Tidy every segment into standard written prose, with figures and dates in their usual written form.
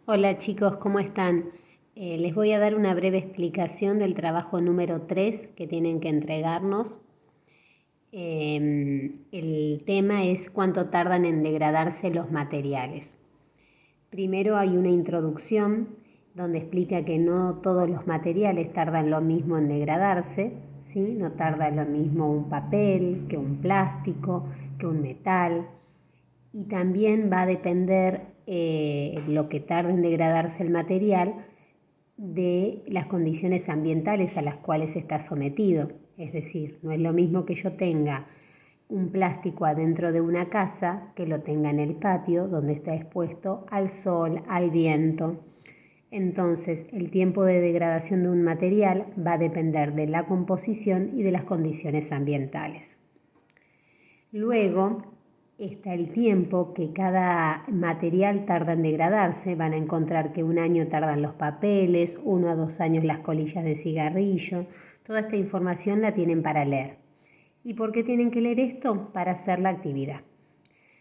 Hola chicos, ¿cómo están? Les voy a dar una breve explicación del trabajo número 3 que tienen que entregarnos. El tema es cuánto tardan en degradarse los materiales. Primero hay una introducción donde explica que no todos los materiales tardan lo mismo en degradarse, ¿sí? No tarda lo mismo un papel que un plástico, que un metal. Y también va a depender lo que tarde en degradarse el material de las condiciones ambientales a las cuales está sometido. Es decir, no es lo mismo que yo tenga un plástico adentro de una casa que lo tenga en el patio donde está expuesto al sol, al viento. Entonces, el tiempo de degradación de un material va a depender de la composición y de las condiciones ambientales. Luego está el tiempo que cada material tarda en degradarse. Van a encontrar que 1 año tardan los papeles, 1 a 2 años las colillas de cigarrillo. Toda esta información la tienen para leer. ¿Y por qué tienen que leer esto? Para hacer la actividad.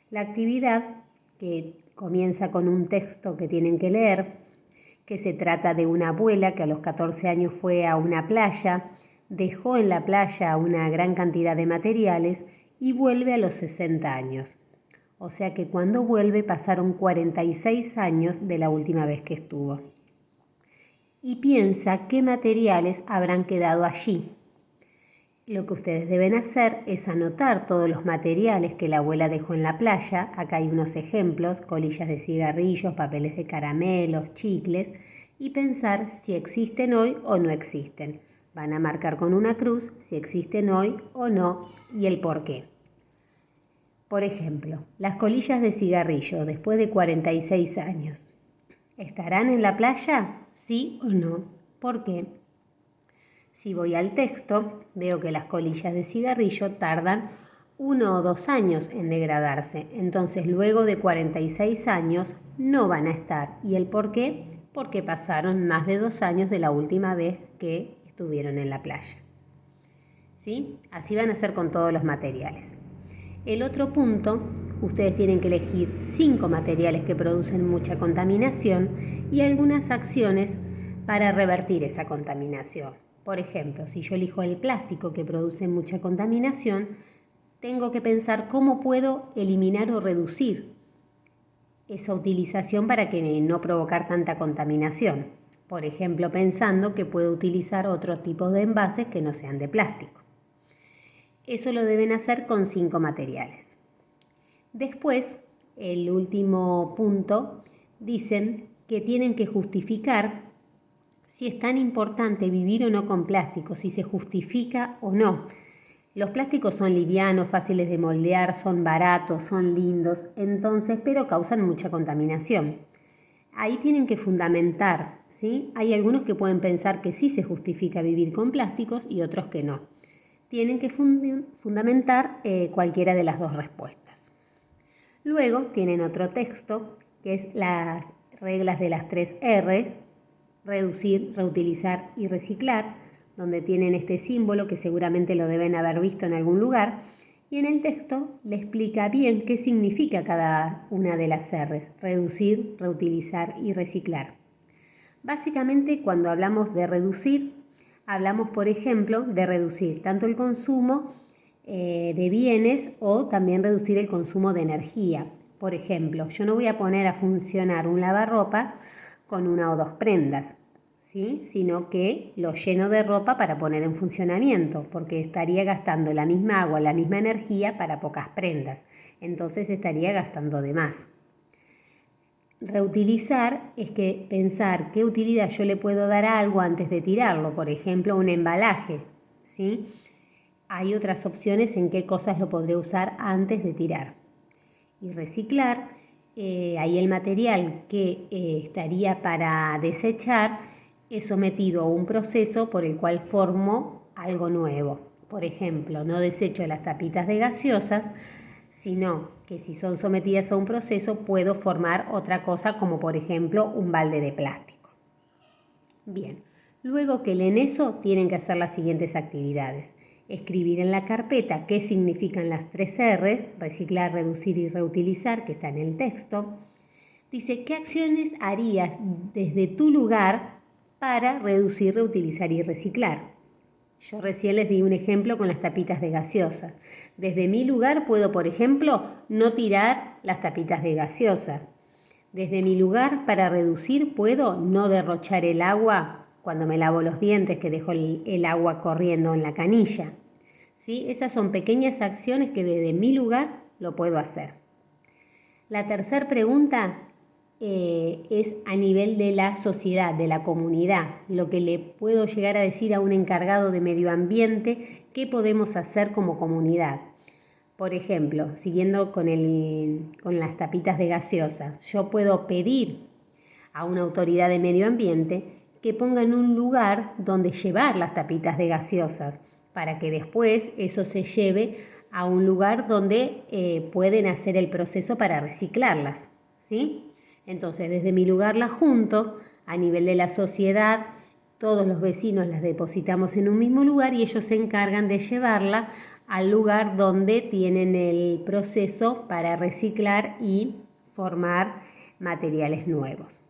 La actividad, que comienza con un texto que tienen que leer, que se trata de una abuela que a los 14 años fue a una playa, dejó en la playa una gran cantidad de materiales y vuelve a los 60 años. O sea que cuando vuelve pasaron 46 años de la última vez que estuvo. Y piensa qué materiales habrán quedado allí. Lo que ustedes deben hacer es anotar todos los materiales que la abuela dejó en la playa. Acá hay unos ejemplos: colillas de cigarrillos, papeles de caramelos, chicles, y pensar si existen hoy o no existen. Van a marcar con una cruz si existen hoy o no y el por qué. Por ejemplo, las colillas de cigarrillo después de 46 años. ¿Estarán en la playa? ¿Sí o no? ¿Por qué? Si voy al texto, veo que las colillas de cigarrillo tardan 1 o 2 años en degradarse. Entonces, luego de 46 años no van a estar. ¿Y el por qué? Porque pasaron más de 2 años de la última vez que estuvieron en la playa. ¿Sí? Así van a ser con todos los materiales. El otro punto, ustedes tienen que elegir 5 materiales que producen mucha contaminación y algunas acciones para revertir esa contaminación. Por ejemplo, si yo elijo el plástico que produce mucha contaminación, tengo que pensar cómo puedo eliminar o reducir esa utilización para que no provocar tanta contaminación. Por ejemplo, pensando que puedo utilizar otros tipos de envases que no sean de plástico. Eso lo deben hacer con 5 materiales. Después, el último punto, dicen que tienen que justificar si es tan importante vivir o no con plástico, si se justifica o no. Los plásticos son livianos, fáciles de moldear, son baratos, son lindos, entonces, pero causan mucha contaminación. Ahí tienen que fundamentar, ¿sí? Hay algunos que pueden pensar que sí se justifica vivir con plásticos y otros que no. Tienen que fundamentar cualquiera de las dos respuestas. Luego tienen otro texto que es las reglas de las 3 R's: reducir, reutilizar y reciclar, donde tienen este símbolo que seguramente lo deben haber visto en algún lugar, y en el texto le explica bien qué significa cada una de las R's: reducir, reutilizar y reciclar. Básicamente, cuando hablamos de reducir, hablamos, por ejemplo, de reducir tanto el consumo de bienes o también reducir el consumo de energía. Por ejemplo, yo no voy a poner a funcionar un lavarropa con 1 o 2 prendas, ¿sí? Sino que lo lleno de ropa para poner en funcionamiento, porque estaría gastando la misma agua, la misma energía para pocas prendas. Entonces estaría gastando de más. Reutilizar es que pensar qué utilidad yo le puedo dar a algo antes de tirarlo, por ejemplo, un embalaje, ¿sí? Hay otras opciones en qué cosas lo podré usar antes de tirar. Y reciclar, ahí el material que estaría para desechar es sometido a un proceso por el cual formo algo nuevo. Por ejemplo, no desecho las tapitas de gaseosas, sino que si son sometidas a un proceso puedo formar otra cosa, como por ejemplo un balde de plástico. Bien, luego que leen eso tienen que hacer las siguientes actividades: escribir en la carpeta qué significan las 3 R's, reciclar, reducir y reutilizar, que está en el texto. Dice, ¿qué acciones harías desde tu lugar para reducir, reutilizar y reciclar? Yo recién les di un ejemplo con las tapitas de gaseosa. Desde mi lugar puedo, por ejemplo, no tirar las tapitas de gaseosa. Desde mi lugar, para reducir, puedo no derrochar el agua cuando me lavo los dientes, que dejo el agua corriendo en la canilla. ¿Sí? Esas son pequeñas acciones que desde mi lugar lo puedo hacer. La tercera pregunta es a nivel de la sociedad, de la comunidad, lo que le puedo llegar a decir a un encargado de medio ambiente, qué podemos hacer como comunidad. Por ejemplo, siguiendo con las tapitas de gaseosa, yo puedo pedir a una autoridad de medio ambiente que ponga en un lugar donde llevar las tapitas de gaseosas, para que después eso se lleve a un lugar donde pueden hacer el proceso para reciclarlas, ¿sí? Entonces, desde mi lugar las junto, a nivel de la sociedad, todos los vecinos las depositamos en un mismo lugar y ellos se encargan de llevarla al lugar donde tienen el proceso para reciclar y formar materiales nuevos.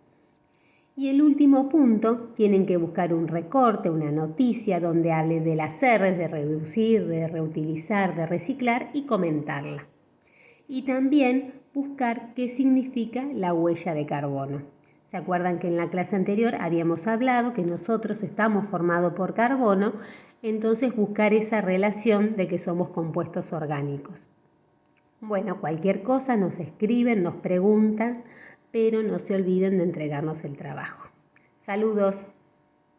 Y el último punto, tienen que buscar un recorte, una noticia donde hable de las R's, de reducir, de reutilizar, de reciclar y comentarla. Y también buscar qué significa la huella de carbono. ¿Se acuerdan que en la clase anterior habíamos hablado que nosotros estamos formados por carbono? Entonces buscar esa relación de que somos compuestos orgánicos. Bueno, cualquier cosa nos escriben, nos preguntan, pero no se olviden de entregarnos el trabajo. Saludos.